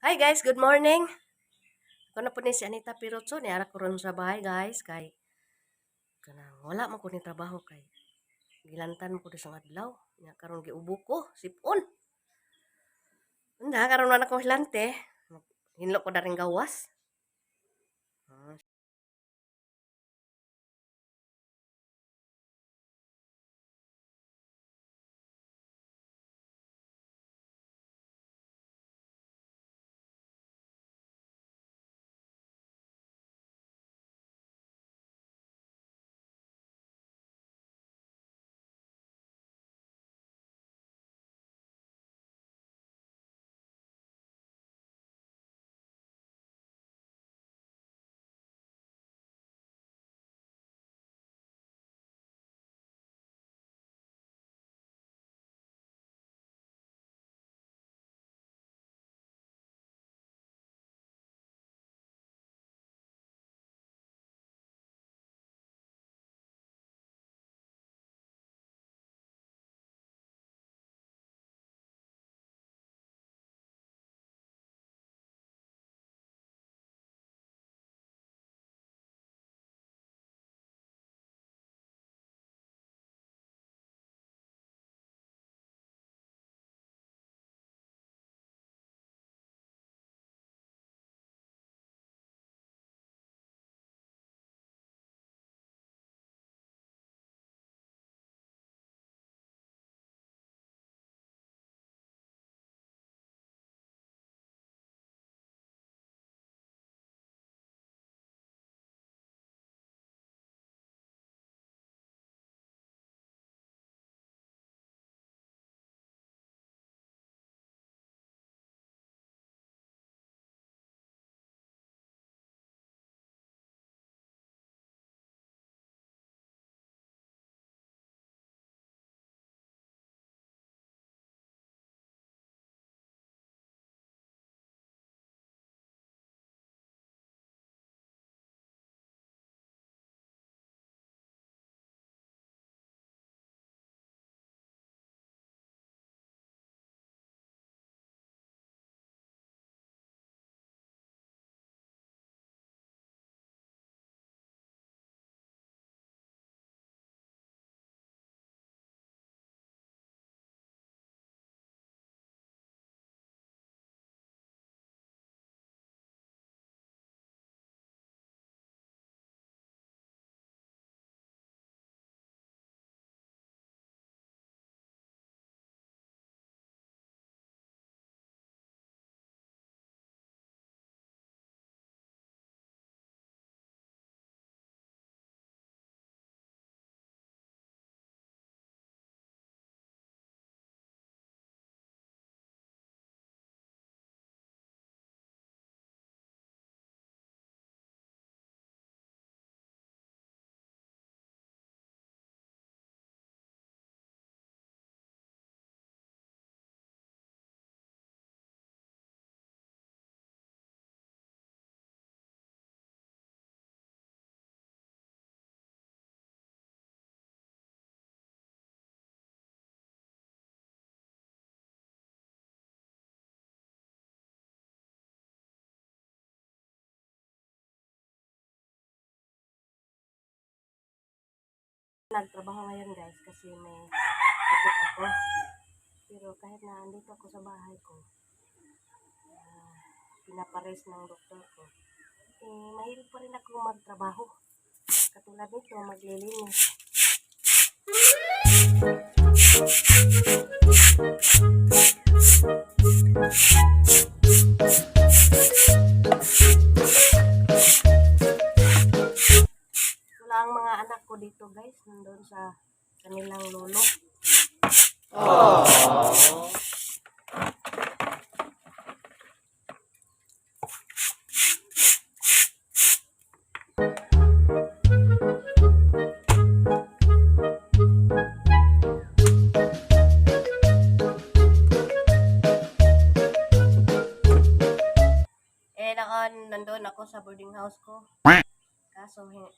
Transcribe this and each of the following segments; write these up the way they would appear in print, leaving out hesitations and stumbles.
Hi guys, good morning. Ako na po ni si Anita Pirotso, ni ara ko ron sa bahay guys, kay kanang wala man ko ni trabaho kay gilantan mo ko sa adlaw. Nya karon giubo ko, sipon. Unda karon man ako hilante. Hinlo ko daring gawas. Ah, nagtrabaho ngayon guys kasi may sakit ako. Pero kahit na andito ako sa bahay ko, pinapares ng doktor ko. Mahilig pa rin ako magtrabaho. Katulad nito, maglilinis. Wala ang mga anak ko dito guys, nandun sa kanilang lolo. Nandun ako sa boarding house ko. Kaso, oo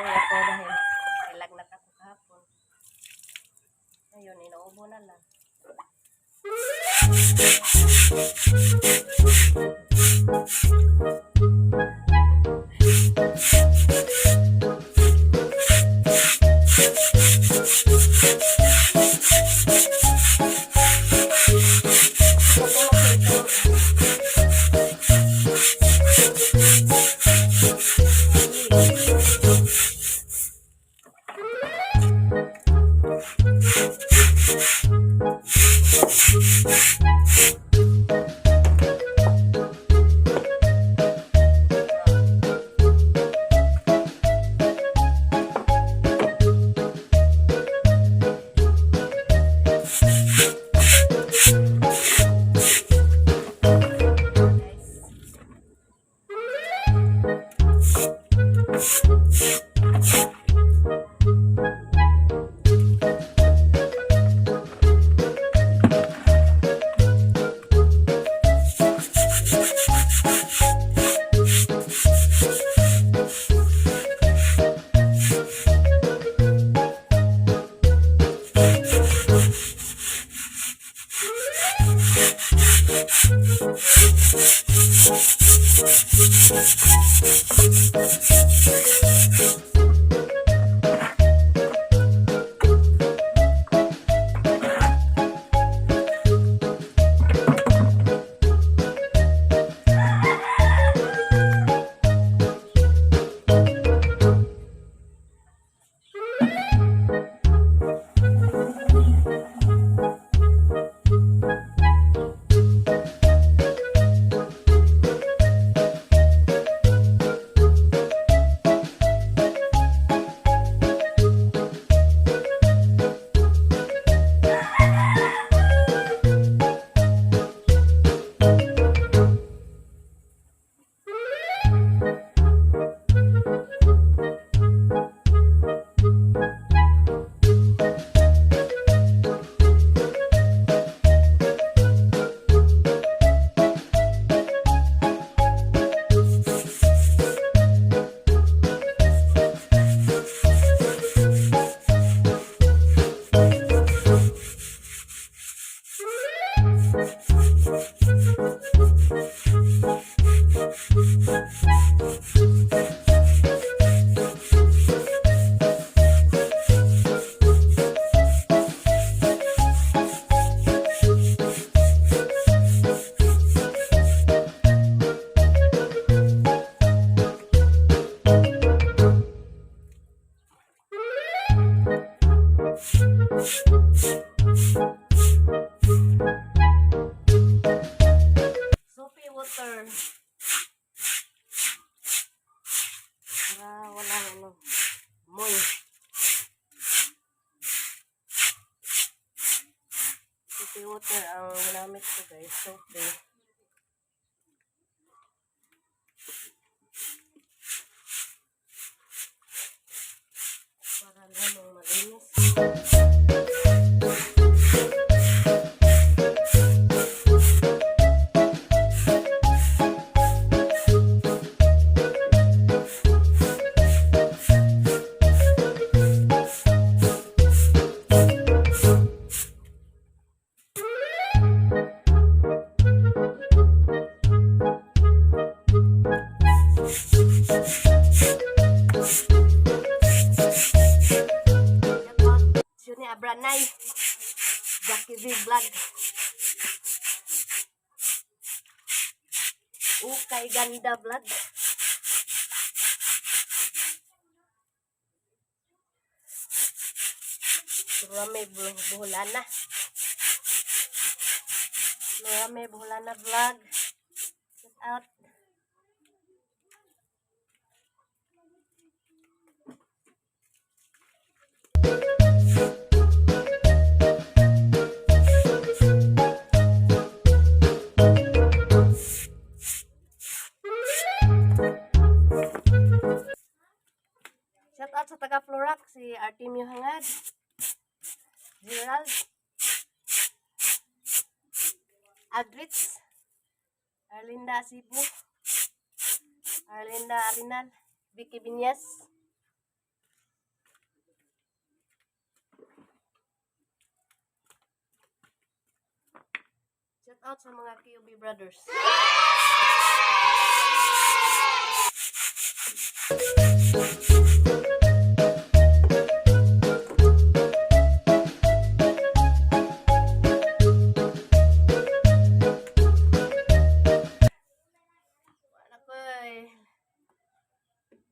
ako dahil nilagnat ako kahapon. Ayun, inuubo na lang. Soapy water. Para walang ano, moy. Soapy water ang ginamit ko guys. Soapy. Para lamang malinis. Sini Abranay. Jackie V Vlog. Ukay Ganda Vlog. Rame Buholana. Rame Buholana Vlog. Check out. Shout out sa taga Florac, si Artemio Hangad, Gerald, Agrits, Arlinda Cebu, Arlinda Arinal, Vicky Binyas. out sa mga QB brothers.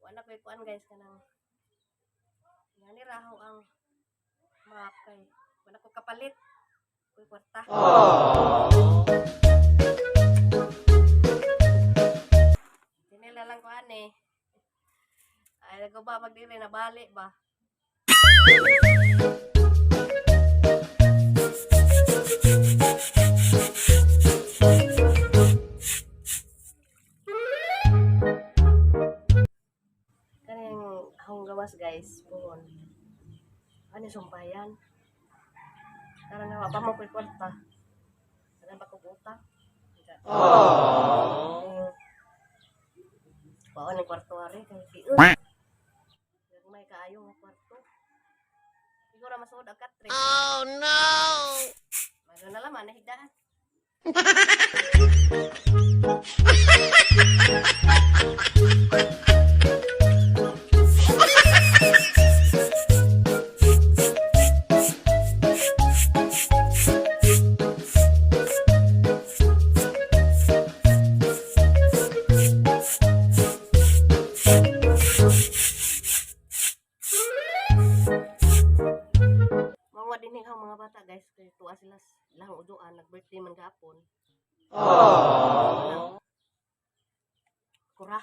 Wala ko'y kuan guys kanang ngani raho ang map kay wala ko kapalit ko'y kwarta. Tinila lang ko ani. Ay nago ba magdiri na bali ba? Gawas guys pun ano sumpayan karena nga pa mo ko'y kwarta karena pa ko utang baon ang kwarto ari kay diun may kaayo nga kwarto siguro masud ang katre. Oh no magana na laman nahigdaan. Mga bata guys kay tuwa sila lang uduan nag-birthday man gapon. Kura.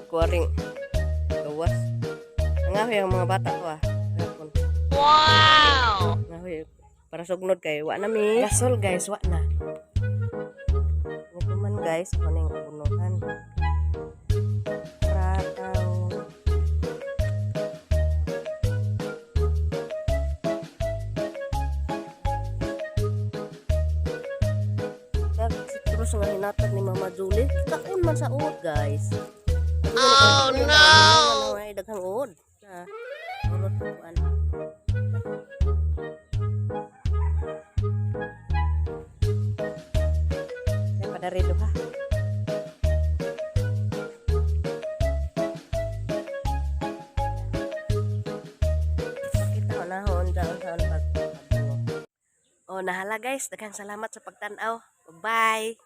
Kuaring gawas. Ngahoy ang mga bata ko Gapon. Wow! Ngahoy para sugnod kay wa na mi. Gasol guys, wa na. Ito man guys, kuning kabunuhan. Rataw. Terus nga hinatag ni Mama Julie. Kaon man sa uod guys. Oh no! Ay daghang uod. Urot kuan. Ay padari do ha. Kita na hon daon pag. Oh nahala guys, daghang salamat sa pagtan-aw. Bye.